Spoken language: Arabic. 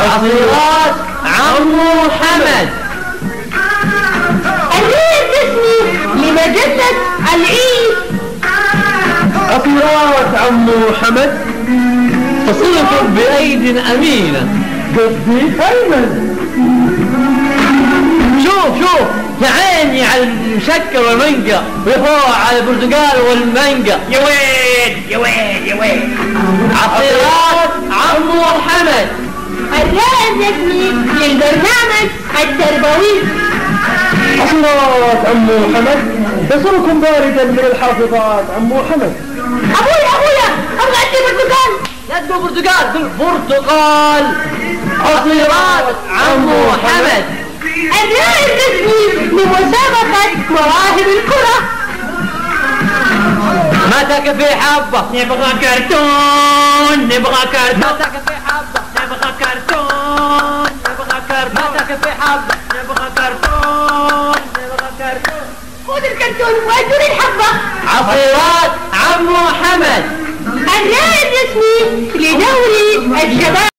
عصيرات عمو حمد. العيد اسمي لمجلة العيد. عصيرات عمو حمد تصلكم بأيد أمينة. قصدي أيمن. شوف يا عيني على المشكل والمانجا، وفوق على البرتقال والمانجا. يا ويل عصيرات عمو حمد. الرائد اسمي للبرنامج التربوي. عصيرات عمو حمد تصلكم باردا من الحافظات. عمو حمد. أبويا أبغى أدي برتقال. لا تقول برتقال، قل برتقال. عصيرات عمو حمد. الرائد اسمي لمسابقة مواهب الكرة. ما تكفي حبة نبغى كرتون. ما تكفي حبة نبغى كرتون. ما تكفي حبة نبغى كرتون. خذ الكرتون وأجر الحبة. عصيرات عمو حمد. الرائد اسمي لدوري الشباب.